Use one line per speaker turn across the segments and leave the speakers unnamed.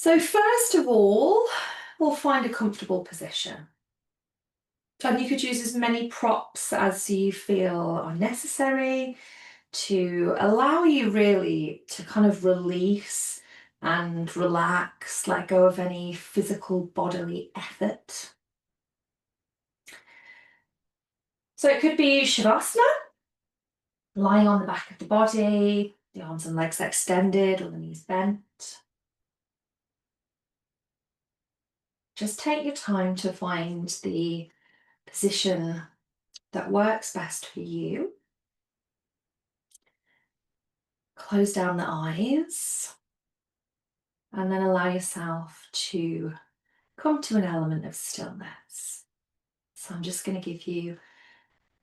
So first of all, we'll find a comfortable position. And you could use as many props as you feel are necessary to allow you really to kind of release and relax, let go of any physical bodily effort. So it could be Shavasana, lying on the back of the body, the arms and legs extended or the knees bent. Just take your time to find the position that works best for you. Close down the eyes and then allow yourself to come to an element of stillness. So I'm just going to give you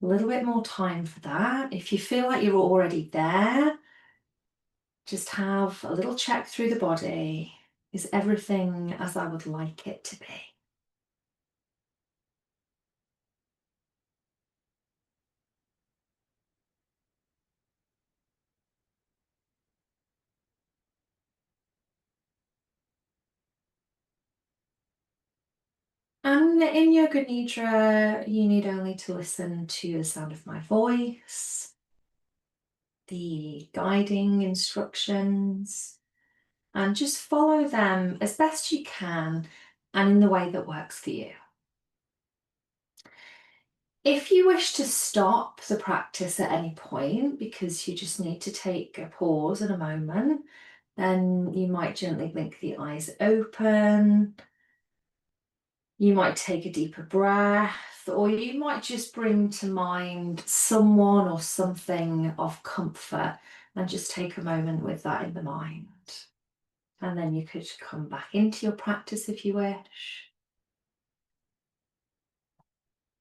a little bit more time for that. If you feel like you're already there, just have a little check through the body. Is everything as I would like it to be? And in Yoga Nidra, you need only to listen to the sound of my voice, the guiding instructions, and just follow them as best you can and in the way that works for you. If you wish to stop the practice at any point because you just need to take a pause at a moment, then you might gently blink the eyes open. You might take a deeper breath, or you might just bring to mind someone or something of comfort and just take a moment with that in the mind. And then you could come back into your practice if you wish.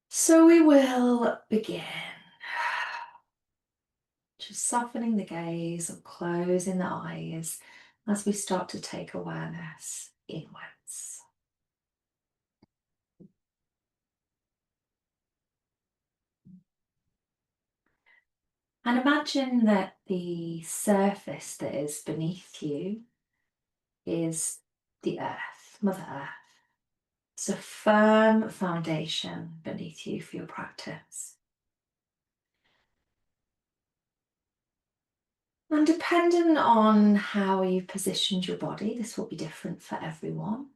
So we will begin. Just softening the gaze or closing the eyes as we start to take awareness inwards. And imagine that the surface that is beneath you is the earth, Mother Earth. It's a firm foundation beneath you for your practice. And depending on how you've positioned your body, this will be different for everyone.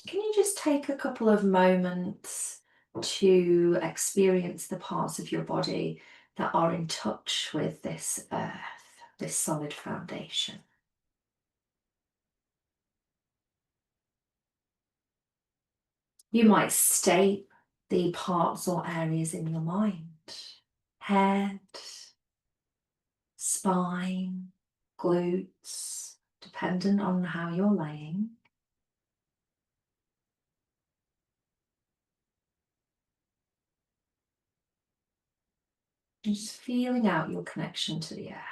Can you just take a couple of moments to experience the parts of your body that are in touch with this earth, this solid foundation? You might state the parts or areas in your mind: head, spine, glutes, dependent on how you're laying. Just feeling out your connection to the air.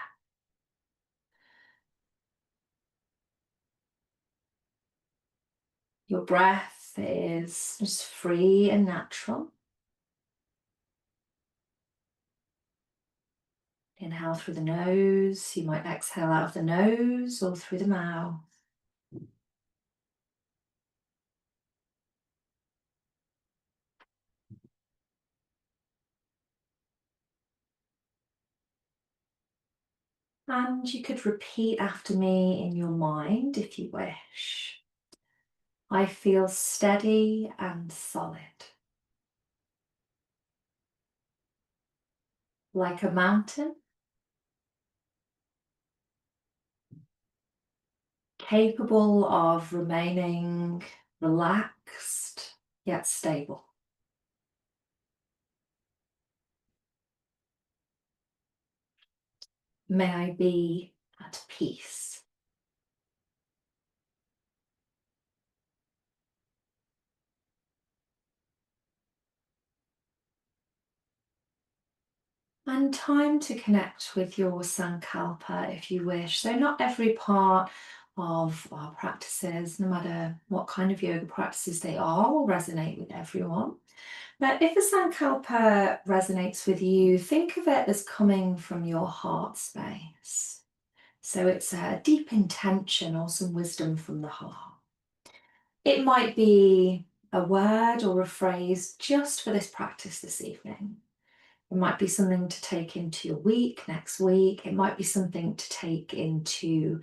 Your breath is just free and natural. Inhale through the nose. You might exhale out of the nose or through the mouth. And you could repeat after me in your mind if you wish. I feel steady and solid. Like a mountain. Capable of remaining relaxed yet stable. May I be at peace. And time to connect with your Sankalpa if you wish. So not every part of our practices, no matter what kind of yoga practices they are, will resonate with everyone. But if a Sankalpa resonates with you, think of it as coming from your heart space. So it's a deep intention or some wisdom from the heart. It might be a word or a phrase just for this practice this evening. It might be something to take into your week, next week. It might be something to take into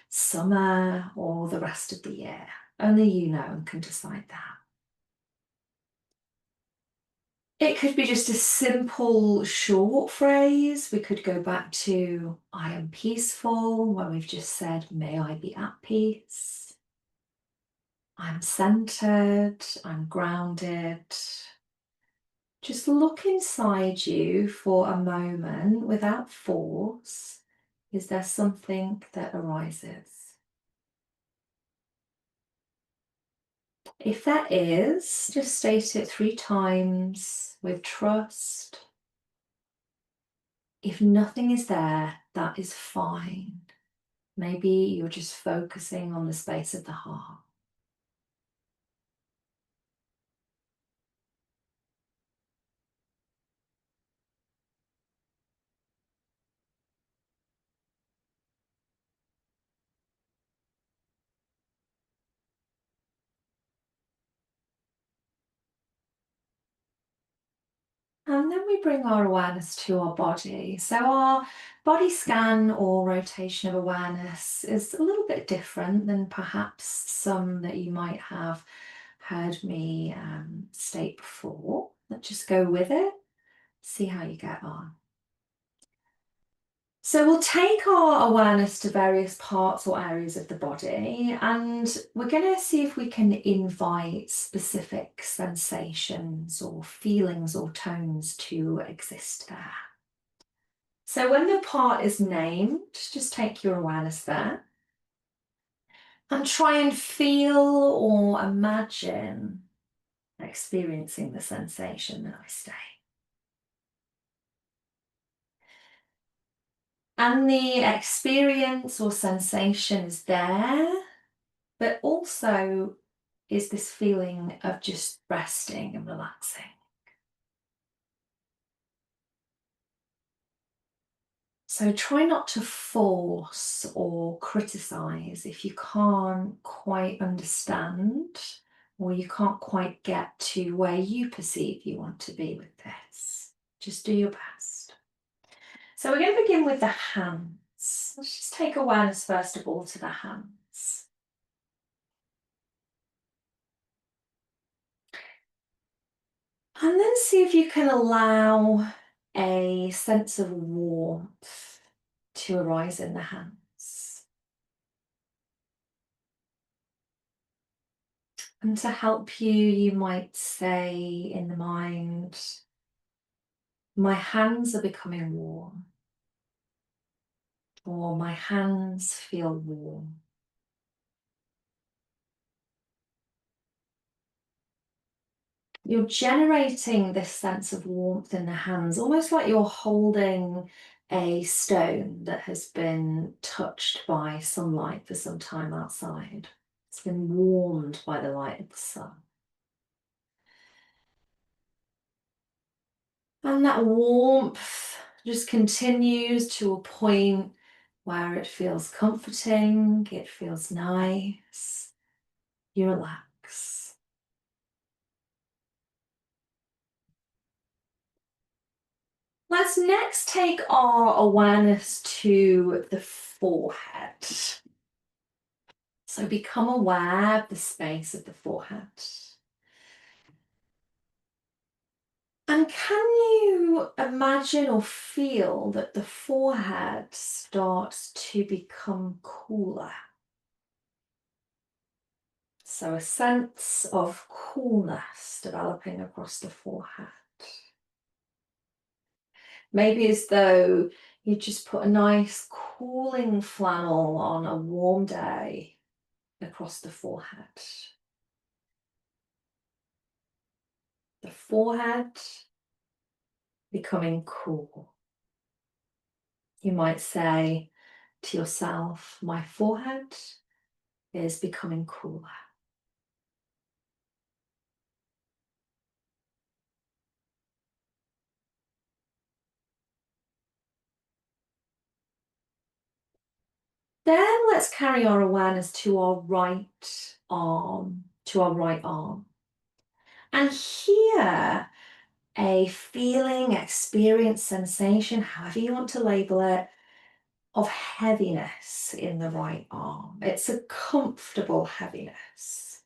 summer or the rest of the year. Only you know and can decide that. It could be just a simple short phrase. We could go back to I am peaceful, where we've just said, may I be at peace. I'm centered, I'm grounded. Just look inside you for a moment without force. Is there something that arises? If there is, just state it 3 times with trust. If nothing is there, that is fine. Maybe you're just focusing on the space of the heart. And then we bring our awareness to our body. So our body scan or rotation of awareness is a little bit different than perhaps some that you might have heard me state before. Let's just go with it, see how you get on. So we'll take our awareness to various parts or areas of the body, and we're going to see if we can invite specific sensations or feelings or tones to exist there. So when the part is named, just take your awareness there and try and feel or imagine experiencing the sensation that I say. And the experience or sensation is there, but also is this feeling of just resting and relaxing. So try not to force or criticize if you can't quite understand or you can't quite get to where you perceive you want to be with this. Just do your best. So we're going to begin with the hands. Let's just take awareness first of all to the hands. And then see if you can allow a sense of warmth to arise in the hands. And to help you, you might say in the mind, my hands are becoming warm, or my hands feel warm. You're generating this sense of warmth in the hands, almost like you're holding a stone that has been touched by sunlight for some time outside. It's been warmed by the light of the sun. And that warmth just continues to a point where it feels comforting, it feels nice, you relax. Let's next take our awareness to the forehead. So become aware of the space of the forehead. And can you imagine or feel that the forehead starts to become cooler? So a sense of coolness developing across the forehead. Maybe as though you just put a nice cooling flannel on a warm day across the forehead. The forehead becoming cool. You might say to yourself, my forehead is becoming cooler. Then let's carry our awareness to our right arm. to our right arm. And here, a feeling, experience, sensation, however you want to label it, of heaviness in the right arm. It's a comfortable heaviness.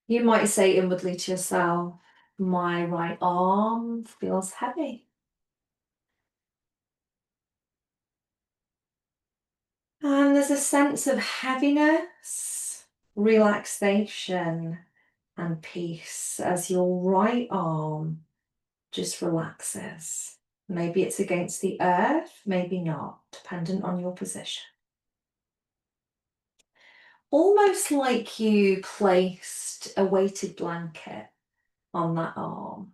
You might say inwardly to yourself, my right arm feels heavy. And there's a sense of heaviness, relaxation, and peace as your right arm just relaxes. Maybe it's against the earth, maybe not, dependent on your position. Almost like you placed a weighted blanket on that arm,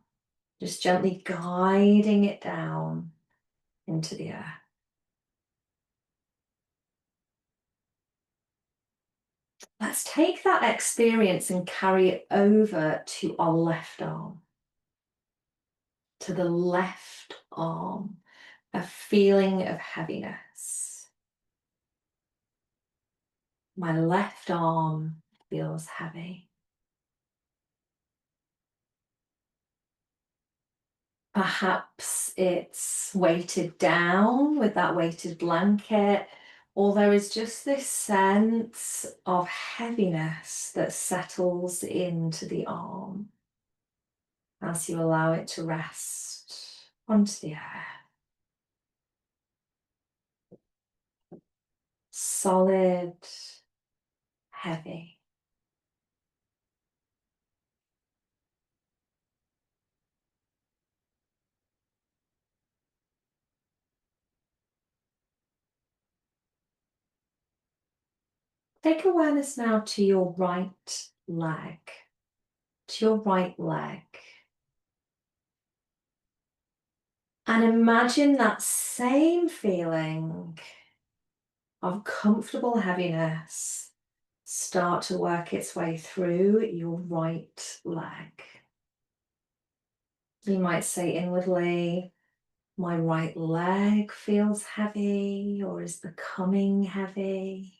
just gently guiding it down into the earth. Let's take that experience and carry it over to our left arm. To the left arm, a feeling of heaviness. My left arm feels heavy. Perhaps it's weighted down with that weighted blanket, or there is just this sense of heaviness that settles into the arm as you allow it to rest onto the earth. Solid, heavy. Take awareness now to your right leg, to your right leg. And imagine that same feeling of comfortable heaviness start to work its way through your right leg. You might say inwardly, my right leg feels heavy or is becoming heavy.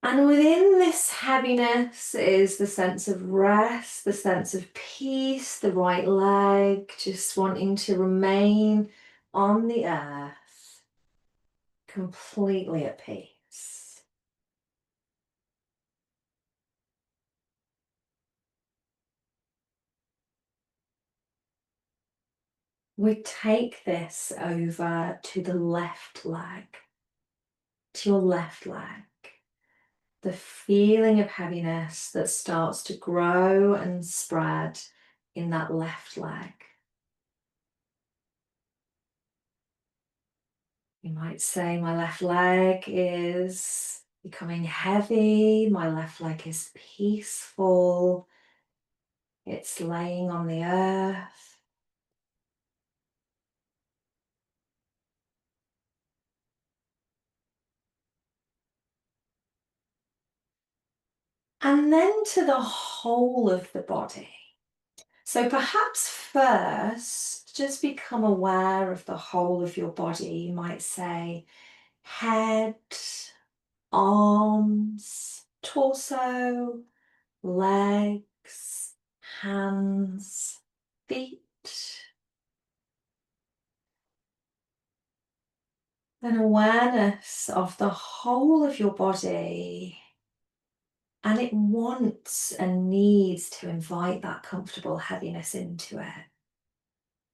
And within this heaviness is the sense of rest, the sense of peace, the right leg just wanting to remain on the earth, completely at peace. We take this over to the left leg, to your left leg. The feeling of heaviness that starts to grow and spread in that left leg. You might say, my left leg is becoming heavy, my left leg is peaceful, it's laying on the earth. And then to the whole of the body. So perhaps first, just become aware of the whole of your body. You might say head, arms, torso, legs, hands, feet. An awareness of the whole of your body, and it wants and needs to invite that comfortable heaviness into it.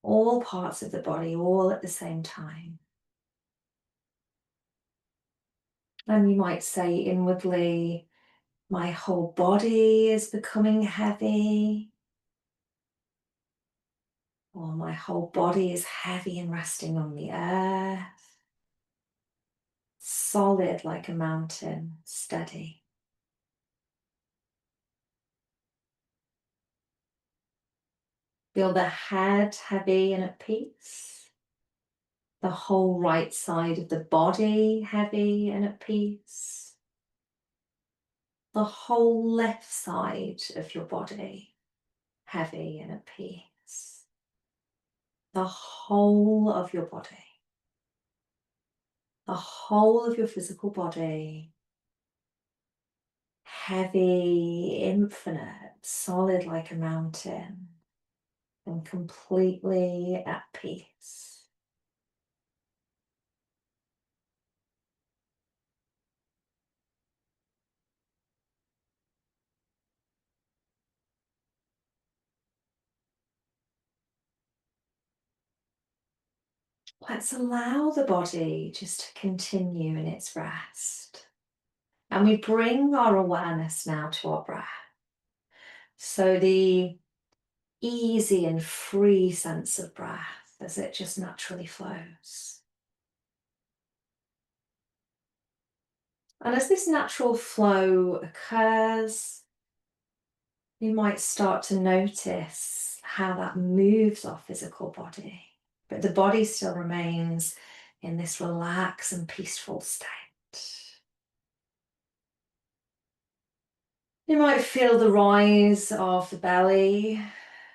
All parts of the body, all at the same time. And you might say inwardly, my whole body is becoming heavy, or my whole body is heavy and resting on the earth, solid like a mountain, steady. Feel the head heavy and at peace. The whole right side of the body heavy and at peace. The whole left side of your body heavy and at peace. The whole of your body. The the whole of your physical body heavy, infinite, solid like a mountain, and completely at peace. Let's allow the body just to continue in its rest. And we bring our awareness now to our breath. So the easy and free sense of breath as it just naturally flows. And as this natural flow occurs, you might start to notice how that moves our physical body, but the body still remains in this relaxed and peaceful state. You might feel the rise of the belly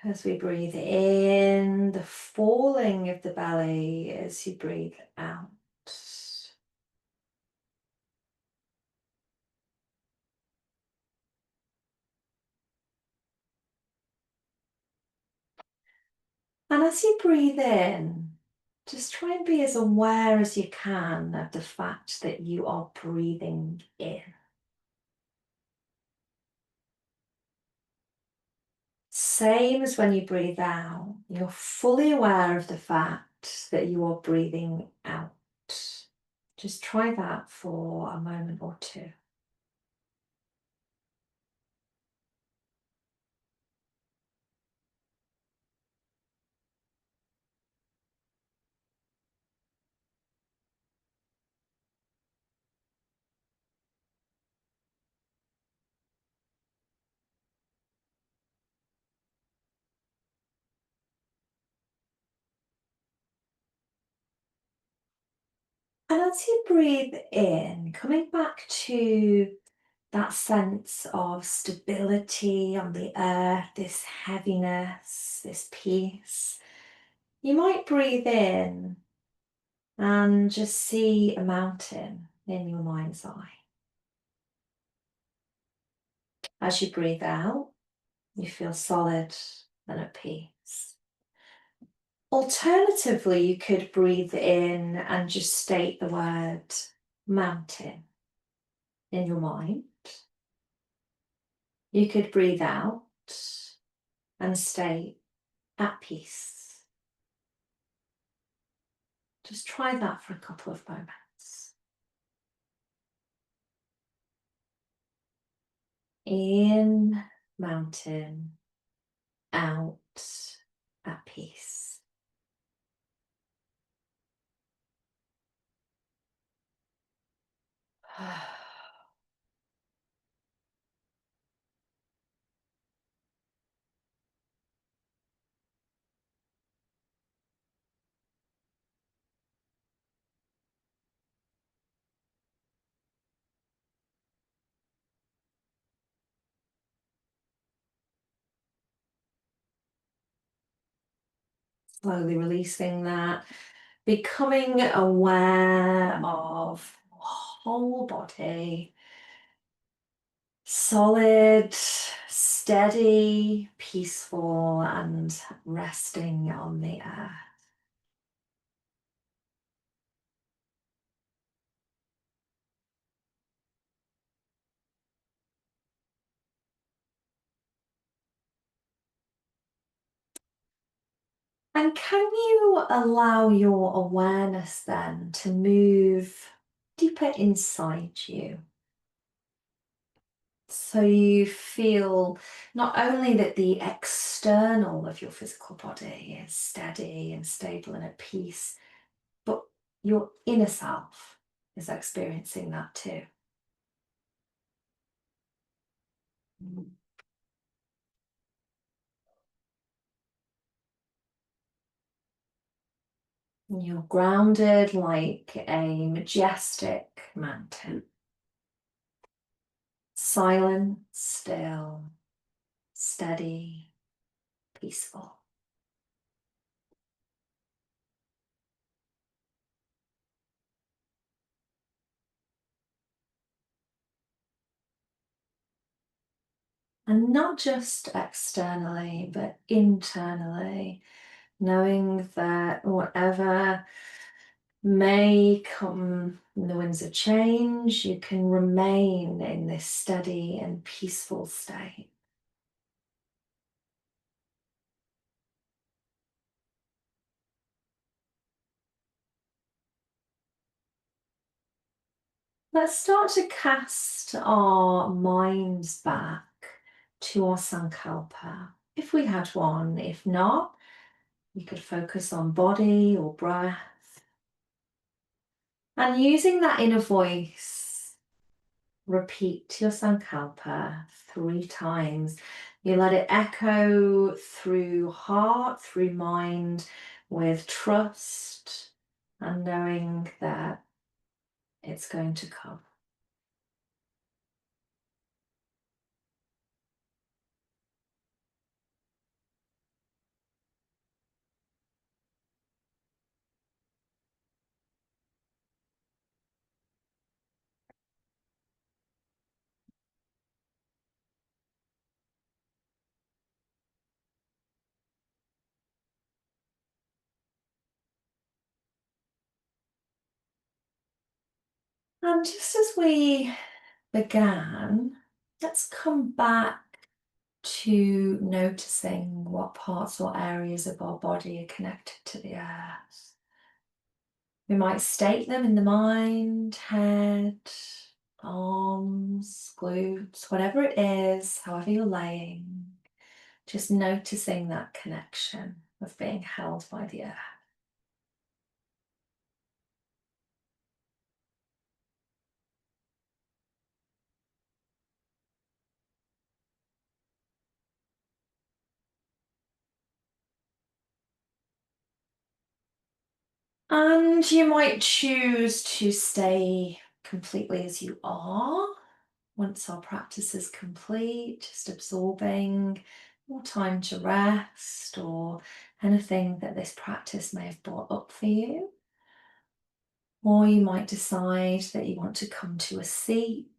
as we breathe in, the falling of the belly as you breathe out. And as you breathe in, just try and be as aware as you can of the fact that you are breathing in. Same as when you breathe out, you're fully aware of the fact that you are breathing out. Just try that for a moment or two. And as you breathe in, coming back to that sense of stability on the earth, this heaviness, this peace, you might breathe in and just see a mountain in your mind's eye. As you breathe out, you feel solid and at peace. Alternatively, you could breathe in and just state the word mountain in your mind. You could breathe out and state at peace. Just try that for a couple of moments. In, mountain, out, at peace. Slowly releasing that, becoming aware of your whole body, solid, steady, peaceful, and resting on the earth. And can you allow your awareness then to move deeper inside you? So you feel not only that the external of your physical body is steady and stable and at peace, but your inner self is experiencing that too. You're grounded like a majestic mountain. Silent, still, steady, peaceful. And not just externally, but internally, knowing that whatever may come in the winds of change, you can remain in this steady and peaceful state. Let's start to cast our minds back to our sankalpa, if we had one. If not, you could focus on body or breath. And using that inner voice, repeat your sankalpa 3 times. You let it echo through heart, through mind, with trust and knowing that it's going to come. And just as we began, let's come back to noticing what parts or areas of our body are connected to the earth. We might state them in the mind, head, arms, glutes, whatever it is, however you're laying, just noticing that connection of being held by the earth. And you might choose to stay completely as you are. Once our practice is complete, just absorbing more time to rest or anything that this practice may have brought up for you. Or you might decide that you want to come to a seat.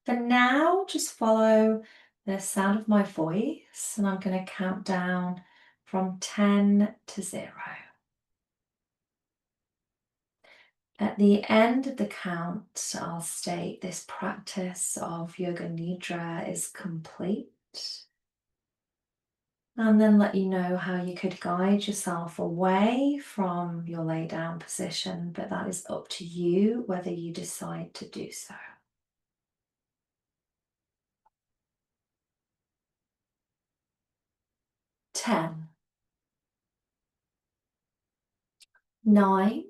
For now, just follow the sound of my voice, and I'm going to count down from 10 to 0. At the end of the count, I'll state this practice of Yoga Nidra is complete. And then let you know how you could guide yourself away from your lay down position, but that is up to you whether you decide to do so. 10, 9,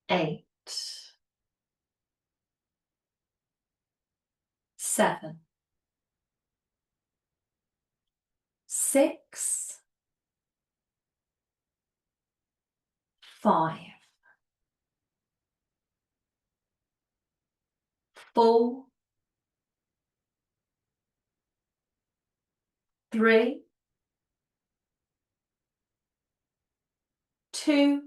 8, 7, 6, 5, 4, 3, 2,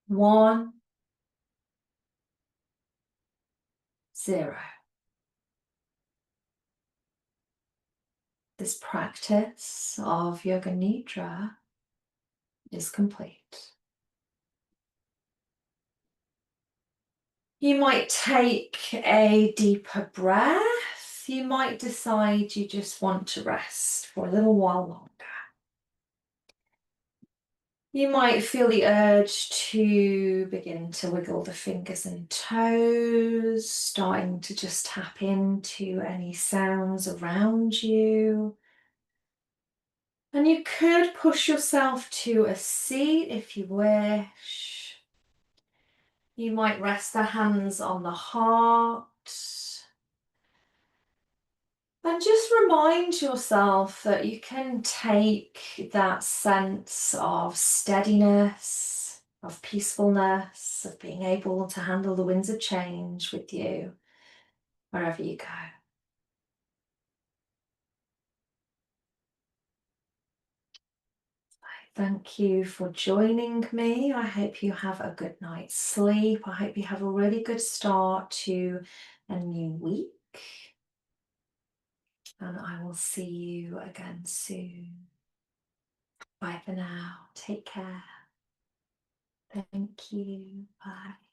1, 0. This practice of Yoga Nidra is complete. You might take a deeper breath. You might decide you just want to rest for a little while longer. You might feel the urge to begin to wiggle the fingers and toes, starting to just tap into any sounds around you. And you could push yourself to a seat if you wish. You might rest the hands on the heart. And just remind yourself that you can take that sense of steadiness, of peacefulness, of being able to handle the winds of change with you wherever you go. Thank you for joining me. I hope you have a good night's sleep. I hope you have a really good start to a new week. And I will see you again soon. Bye for now. Take care. Thank you. Bye.